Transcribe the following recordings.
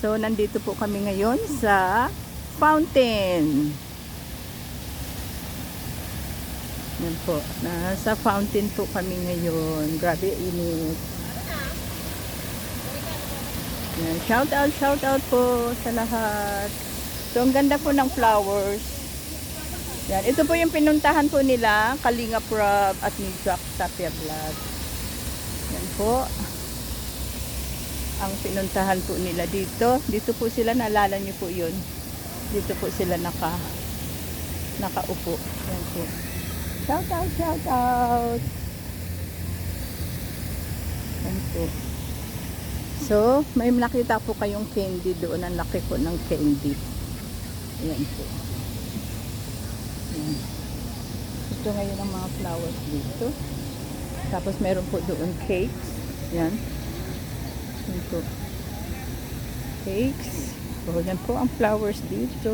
So, nandito po kami ngayon sa fountain. Yan po. Nasa fountain po kami ngayon. Grabe init. Yan. Shout out po sa lahat. So, ang ganda po ng flowers. Yan. Ito po yung pinuntahan po nila, Kalinga Prab at ni Jack Tapia Vlog. Yan po. Ang pinuntahan po nila dito. Dito po sila, naalala nyo po yun. Dito po sila nakaupo. Yan po. Shout out. Yan po. So, may nakita po kayong candy doon. Ang laki po ng candy. Yan po. Yan. Ito ngayon ang mga flowers dito. Tapos meron po doon cakes. Yan. Yan po. Cakes. So, yan po ang flowers dito.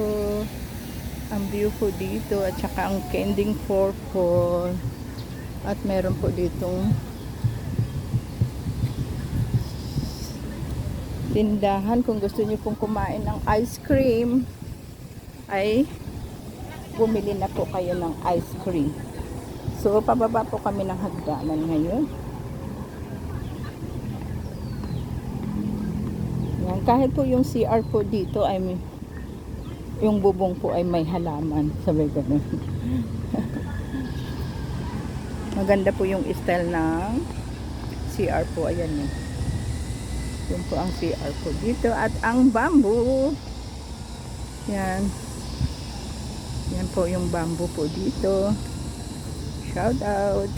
Ang view po dito. At saka ang candy purple. At meron po ditong tindahan. Kung gusto niyo pong kumain ng ice cream, ay bumili na po kayo ng ice cream. So, pababa po kami ng hagdanan ngayon. Yan. Kahit po yung CR po dito ay yung bubong po ay may halaman. Sabi ganun. Maganda po yung style ng CR po. Ayan eh. Yun po ang CR po dito. At ang bamboo. Yan. Yan po yung bamboo po dito. Shout out.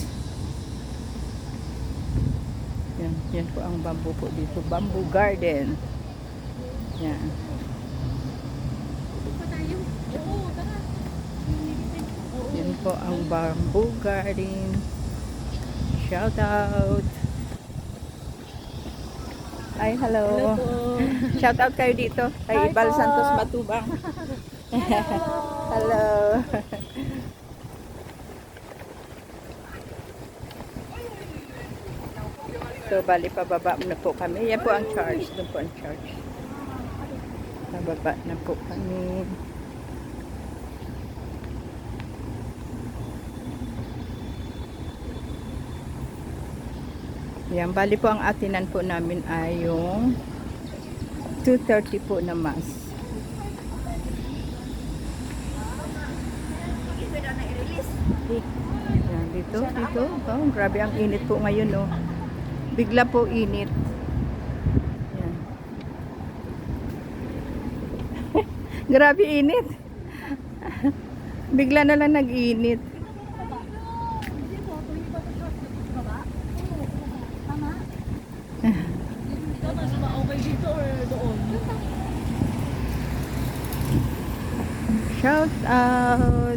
Yan. Yan po ang bamboo po dito. Bamboo garden. Yan. Yan po ang bamboo garden. Shout out. Ay, hello. Hello po. Shout out kayo dito kay Hi Ibal po. Santos Matubang. Hello. So, bali pababa na po kami. Yan po ang charge. Doon po ang charge. Pababa na po kami. Yan, bali po ang atinan po namin ay yung 2:30 po na mass. Yan, dito. Oh, grabe ang init po ngayon, no. Bigla po init. Yan. Grabe init. Bigla na lang nag-init. Shout out.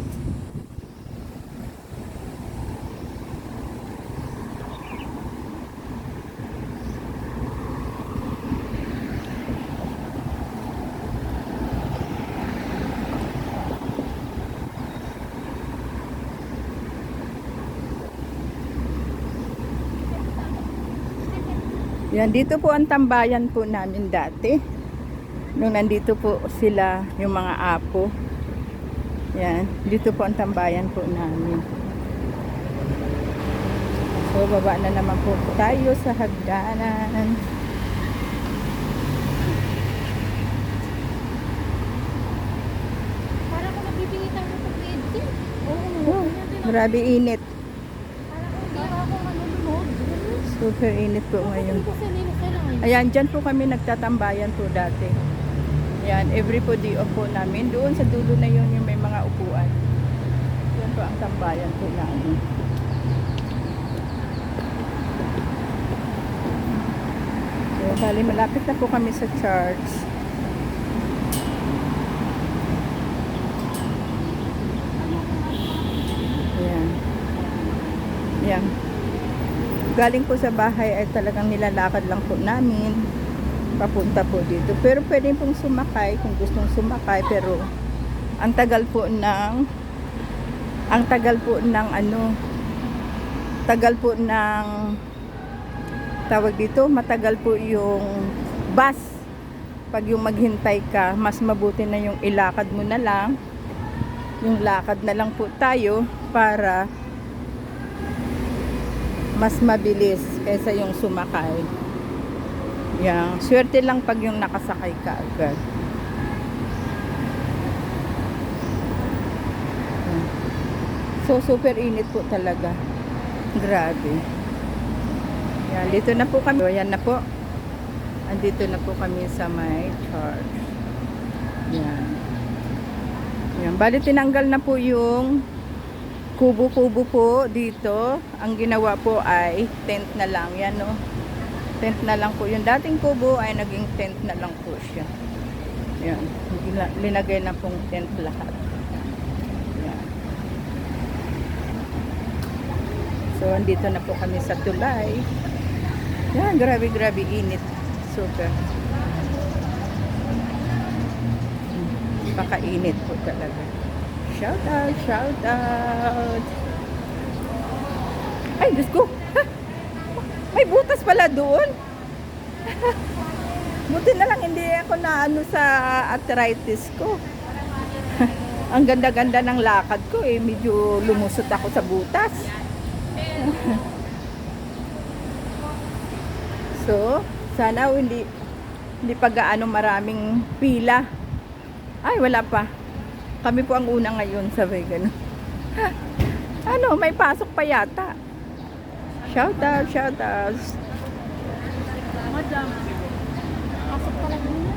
Yan, dito po ang tambayan po namin dati. Nung nandito po sila, yung mga apo. Yan, dito po ang tambayan po namin. So, baba na naman po tayo sa hagdanan. Para ko nagpipilitan mo pag-edit. Oh, grabe init. Para ako manunod. Super init po ngayon. Kasi nila kailangan. Ayan, dyan po kami nagtatambayan po dati. Yan, every po day off po namin. Doon sa dulo na yun yung may mga upuan. Yan po ang tambayan po namin. So, bali malapit na po kami sa church. Ayan. Ayan. Galing po sa bahay ay talagang nilalakad lang po namin. Papunta po dito. Pero pwede pong sumakay kung gustong sumakay. Pero ang tagal po ng tawag dito, matagal po yung bus pag yung maghintay ka, mas mabuti na yung ilakad mo na lang. Yung lakad na lang po tayo para mas mabilis kaysa yung sumakay. Yan. Swerte lang pag yung nakasakay ka agad. Yan. So, super init po talaga. Grabe. Yan. Dito na po kami. Yan na po. Andito na po kami sa may church. Yan. Yan. Bali, tinanggal na po yung kubo-kubo po dito. Ang ginawa po ay tent na lang. Yan, no? Tent na lang po. Yung dating kubo ay naging tent na lang po siya. Yan. Linagay na pong tent lahat. Yan. So, andito na po kami sa tulay. Yan, grabe init. Super. Pakainit po talaga. Shout out. Ay, Diyos ko. May butas pala doon. Buti na lang hindi ako naano sa arthritis ko. Ang ganda-ganda ng lakad ko eh. Medyo lumusot ako sa butas. So, sana hindi pa gaano maraming pila. Ay, wala pa. Kami po ang una ngayon sa vegan. Ano, may pasok pa yata. Shout out. Madam. Pasok pala yun.